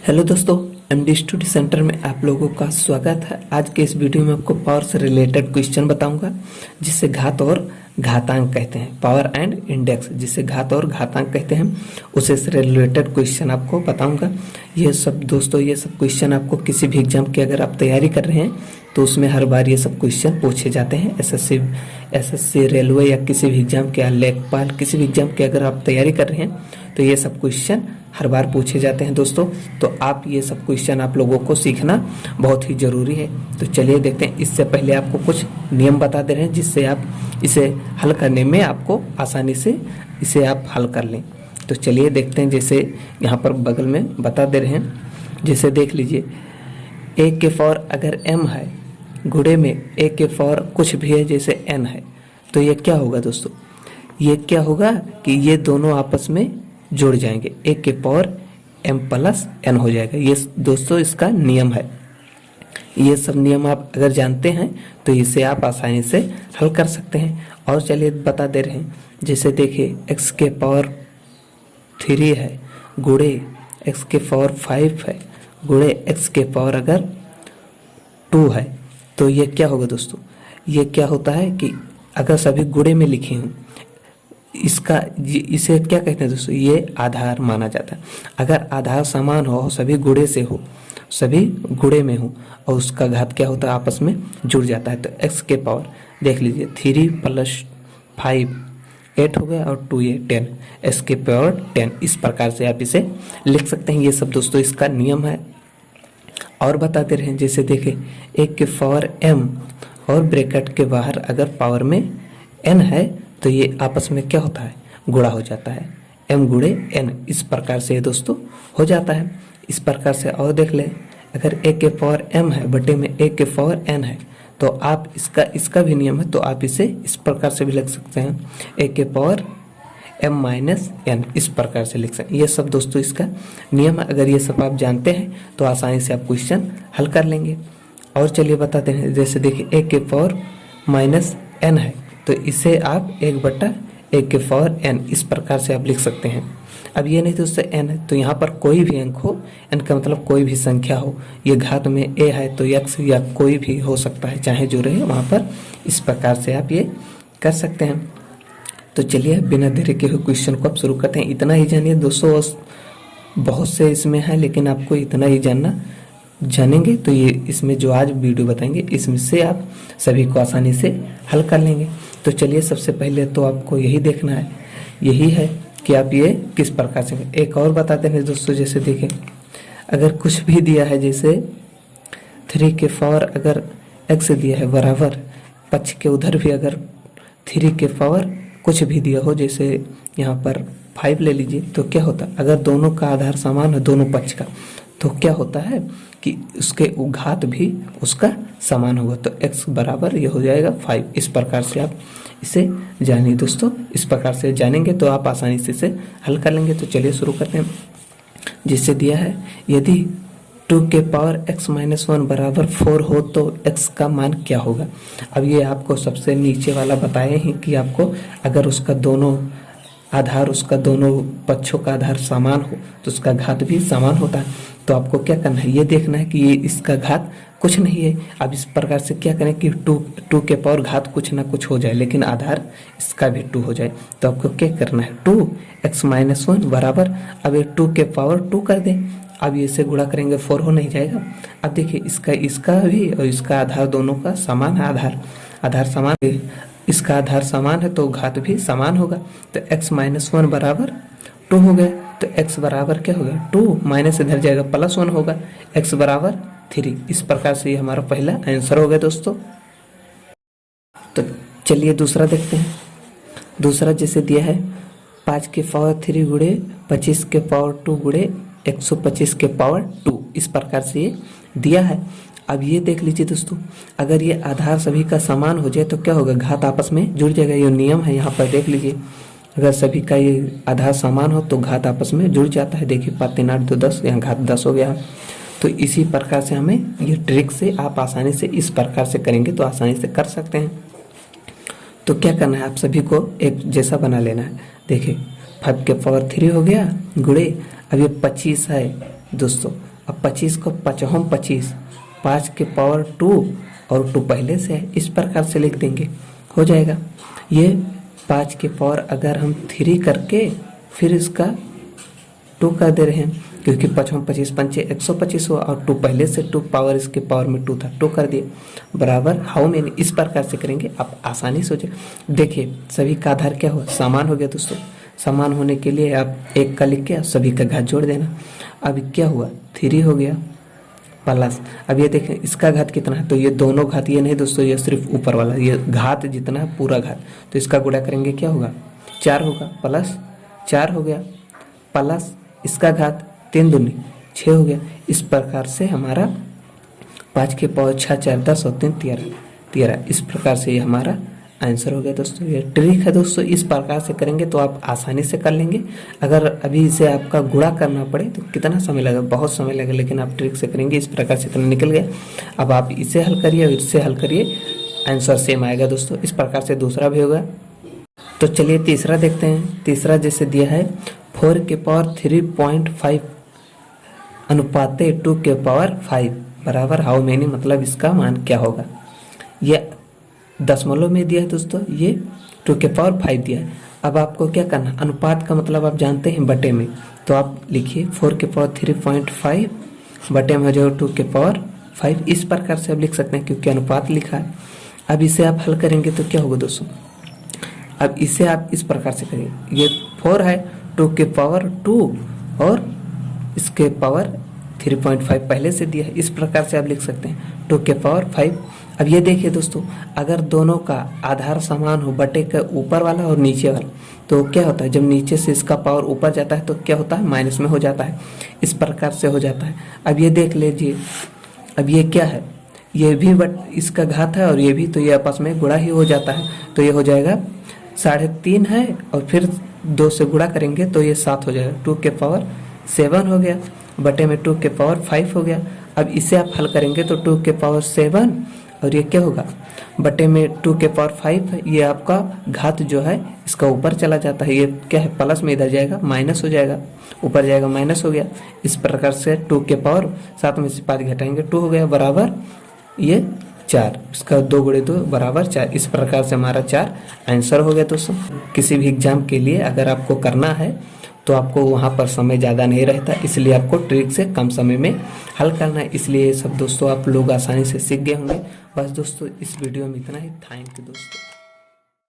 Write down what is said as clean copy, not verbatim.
Hello दोस्तों, MD study centre में आप लोगों का स्वागत है। आज के इस वीडियो में आपको पावर से रिलेटेड क्वेश्चन बताऊंगा, जिसे घात और घातांक कहते हैं। पावर एंड इंडेक्स, जिसे घात और घातांक कहते हैं, उसे से रिलेटेड क्वेश्चन आपको बताऊंगा। ये सब दोस्तों, ये सब क्वेश्चन आपको किसी भी एग्जाम की अगर आप तैयारी कर रहे हैं तो उसमें हर बार ये सब क्वेश्चन पूछे जाते हैं। एसएससी रेलवे या किसी भी एग्जाम के, लेखपाल किसी भी एग्जाम की अगर आप तैयारी कर रहे हैं तो ये सब क्वेश्चन हर बार पूछे जाते हैं दोस्तों। तो आप ये सब क्वेश्चन आप लोगों को सीखना बहुत ही ज़रूरी है। तो चलिए देखते हैं। इससे पहले आपको कुछ नियम बता दे रहे हैं, जिससे आप इसे हल करने में आपको आसानी से इसे आप हल कर लें। तो चलिए देखते हैं। जैसे यहाँ पर बगल में बता दे रहे हैं, जैसे देख लीजिए, ए के फॉर अगर m है, गुणे में ए के फॉर कुछ भी है जैसे n है, तो ये क्या होगा दोस्तों? ये क्या होगा कि ये दोनों आपस में जुड़ जाएंगे, ए के पावर m प्लस n हो जाएगा। ये दोस्तों इसका नियम है। ये सब नियम आप अगर जानते हैं तो इसे आप आसानी से हल कर सकते हैं। और चलिए बता दे रहे हैं, जैसे देखिए x के पावर 3 है गुणे x के पावर 5 है गुणे x के पावर अगर 2 है, तो ये क्या होगा दोस्तों? ये क्या होता है कि अगर सभी गुणे में लिखे हों, इसे क्या कहते हैं दोस्तों? ये आधार माना जाता है। अगर आधार समान हो, सभी गुणे से हो, सभी गुणे में हो, और उसका घात क्या होता है? आपस में जुड़ जाता है। तो x के पावर देख लीजिए 3 + 5 8 हो गया, और 2 ये 10, x के पावर 10। इस प्रकार से आप इसे लिख सकते हैं। ये सब दोस्तों इसका नियम है। और बताते रहे, जैसे देखें एक के पावर m और ब्रैकेट के बाहर अगर पावर में n है, तो ये आपस में क्या होता है? गुणा हो जाता है, m गुणे n। इस प्रकार से दोस्तों हो जाता है। इस प्रकार से और देख ले, अगर a के पावर m है बटे में a के पावर n है, तो आप इसका भी नियम है, तो आप इसे इस प्रकार से भी लिख सकते हैं, a के पावर m - n। इस प्रकार से लिख सकते हैं। ये सब दोस्तों इसका नियम है। अगर ये सब आप जानते हैं तो आसानी से आप क्वेश्चन हल कर लेंगे। और चलिए बताते हैं, जैसे देखिए a के पावर -n है, तो इसे आप 1/a के पावर n इस प्रकार से आप लिख सकते हैं। अब ये नहीं तो उससे n है, तो यहाँ पर कोई भी अंक हो, n का मतलब कोई भी संख्या हो, ये घात में a है तो x या कोई भी हो सकता है, चाहे जो रहे वहाँ पर। इस प्रकार से आप ये कर सकते हैं। तो चलिए बिना देरी के हुए क्वेश्चन को आप शुरू करते हैं। इतना ही जानिए दोस्तों, बहुत से इसमें है, लेकिन आपको इतना ही जानेंगे तो ये इसमें जो आज वीडियो बताएंगे, इसमें से आप सभी को आसानी से हल कर लेंगे। तो चलिए सबसे पहले तो आपको यही देखना है, यही है कि आप ये किस प्रकार से। एक और बताते हैं दोस्तों, जैसे देखें अगर कुछ भी दिया है, जैसे 3 के पावर अगर x दिया है बराबर, पक्ष के उधर भी अगर 3 के पावर कुछ भी दिया हो, जैसे यहाँ पर 5 ले लीजिए, तो क्या होता है? अगर दोनों का आधार समान है, दोनों पक्ष का, तो क्या होता है कि उसके घात भी उसका समान होगा। तो x बराबर ये हो जाएगा 5। इस प्रकार से आप इसे जानिए दोस्तों। इस प्रकार से जानेंगे तो आप आसानी से इसे हल कर लेंगे। तो चलिए शुरू करते हैं। जिससे दिया है, यदि 2 के पावर x - 1 बराबर 4 हो तो x का मान क्या होगा? अब ये आपको सबसे नीचे वाला बताए हैं कि आपको अगर उसका दोनों पक्षों का आधार समान हो तो उसका घात भी समान होता है। तो आपको क्या करना है? ये देखना है कि ये इसका घात कुछ नहीं है। अब इस प्रकार से क्या करें कि 2 के पावर घात कुछ ना कुछ हो जाए, लेकिन आधार इसका भी 2 हो जाए। तो आपको क्या करना है? 2x - 1 बराबर, अब ये 2 के पावर 2 कर दें। अब ये से गुणा करेंगे 4 हो नहीं जाएगा। अब देखिए इसका भी और इसका आधार दोनों का समान है, आधार समान है। इसका आधार समान है तो घात भी समान होगा। तो x - 1 बराबर 2 हो गया। तो x बराबर क्या हो गया? 2 माइनस इधर जाएगा, +1 होगा, x बराबर 3। इस प्रकार से ये हमारा पहला आंसर हो गया दोस्तों। तो चलिए दूसरा देखते हैं। दूसरा जैसे दिया है 5 के पावर 3 गुणे 25 के पावर 2 गुणे 125 के पावर 2। इस प्रकार से ये दिया है। अब ये देख लीजिए दोस्तों, अगर ये आधार सभी का समान हो जाए तो क्या होगा? घात आपस में जुड़ जाएगा। ये नियम है, यहाँ पर देख लीजिए, अगर सभी का ये आधार समान हो तो घात आपस में जुड़ जाता है। देखिए 5 3 8 2 10, यहाँ घात 10 हो गया। तो इसी प्रकार से हमें ये ट्रिक से आप आसानी से इस प्रकार से करेंगे तो आसानी से कर सकते हैं। तो क्या करना है? आप सभी को एक जैसा बना लेना है। देखिए 5 के पावर 3 हो गया गुणे, अब ये 25 है दोस्तों, अब 25 को 5 25, 5 के पावर 2 और 2 पहले से है, इस प्रकार से लिख देंगे, हो जाएगा। ये 5 के पावर अगर हम 3 करके फिर इसका 2 कर दे रहे हैं, क्योंकि 5 25 पंचे 125 हुआ और 2 पहले से 2 पावर इसके पावर में 2 था, 2 कर दिए बराबर हाउ मेनी। इस प्रकार से करेंगे, आप आसानी से हो जाए। देखिए सभी का आधार क्या हुआ, समान हो गया दोस्तों। समान होने के लिए आप 1 का लिख के सभी का घात जोड़ देना। अब क्या हुआ, 3 हो गया प्लस, अब ये देखें इसका घात कितना है, तो ये दोनों घात, ये नहीं दोस्तों, ये सिर्फ ऊपर वाला, ये घात जितना है पूरा घात, तो इसका गुणा करेंगे क्या होगा, 4 होगा, प्लस 4 हो गया, प्लस इसका घात 3 दूनी 6 हो गया। इस प्रकार से हमारा 5 के पावर 6 4 10 और 3 13, इस प्रकार से ये हमारा आंसर हो गया दोस्तों। ये ट्रिक है दोस्तों, इस प्रकार से करेंगे तो आप आसानी से कर लेंगे। अगर अभी इसे आपका गुणा करना पड़े तो कितना समय लगेगा, बहुत समय लगेगा, लेकिन आप ट्रिक से करेंगे, इस प्रकार से इतना निकल गया। अब आप इसे हल करिए और इससे हल करिए, आंसर सेम आएगा दोस्तों। इस प्रकार से दूसरा भी होगा। तो चलिए तीसरा देखते हैं। तीसरा जैसे दिया है 4 के पावर 3.5 अनुपाते 2 के पावर 5 बराबर हाउ मेनी, मतलब इसका मान क्या होगा। ये दशमलव में दिया है दोस्तों, ये 2 के पावर 5 दिया है। अब आपको क्या करना, अनुपात का मतलब आप जानते हैं बटे में, तो आप लिखिए 4 के पावर 3.5 बटे में हो जाएगा 2 के पावर 5। इस प्रकार से आप लिख सकते हैं क्योंकि अनुपात लिखा है। अब इसे आप हल करेंगे तो क्या होगा दोस्तों, अब इसे आप इस प्रकार से करिए, ये 4 है, 2 के पावर 2 और इसके पावर 3.5 पहले से दिया है, इस प्रकार से आप लिख सकते हैं 2 के पावर 5। अब ये देखिए दोस्तों, अगर दोनों का आधार समान हो, बटे का ऊपर वाला और नीचे वाला, तो क्या होता है, जब नीचे से इसका पावर ऊपर जाता है तो क्या होता है, माइनस में हो जाता है, इस प्रकार से हो जाता है। अब ये देख लीजिए, अब ये क्या है, ये भी बट इसका घात है और ये भी, तो ये आपस में गुणा ही हो जाता है, तो ये हो जाएगा 3.5 है और फिर 2 से गुणा करेंगे तो ये 7 हो जाएगा, 2 के पावर 7 हो गया, बटे में 2 के पावर 5 हो गया। अब इसे आप हल करेंगे तो 2 के पावर 7 और ये क्या होगा, बटे में 2 के पावर 5 है, ये आपका घात जो है इसका ऊपर चला जाता है, ये क्या है प्लस में इधर जाएगा माइनस हो जाएगा, ऊपर जाएगा माइनस हो गया। इस प्रकार से 2 के पावर 7 में से 5 घटाएंगे 2 हो गया बराबर ये 4, इसका 2 गुणे 2 बराबर 4। इस प्रकार से हमारा 4 आंसर हो गया दोस्तों। किसी भी एग्जाम के लिए अगर आपको करना है तो आपको वहाँ पर समय ज़्यादा नहीं रहता, इसलिए आपको ट्रिक से कम समय में हल करना है, इसलिए ये सब दोस्तों आप लोग आसानी से सीख गए होंगे। बस दोस्तों इस वीडियो में इतना ही, थैंक यू दोस्तों।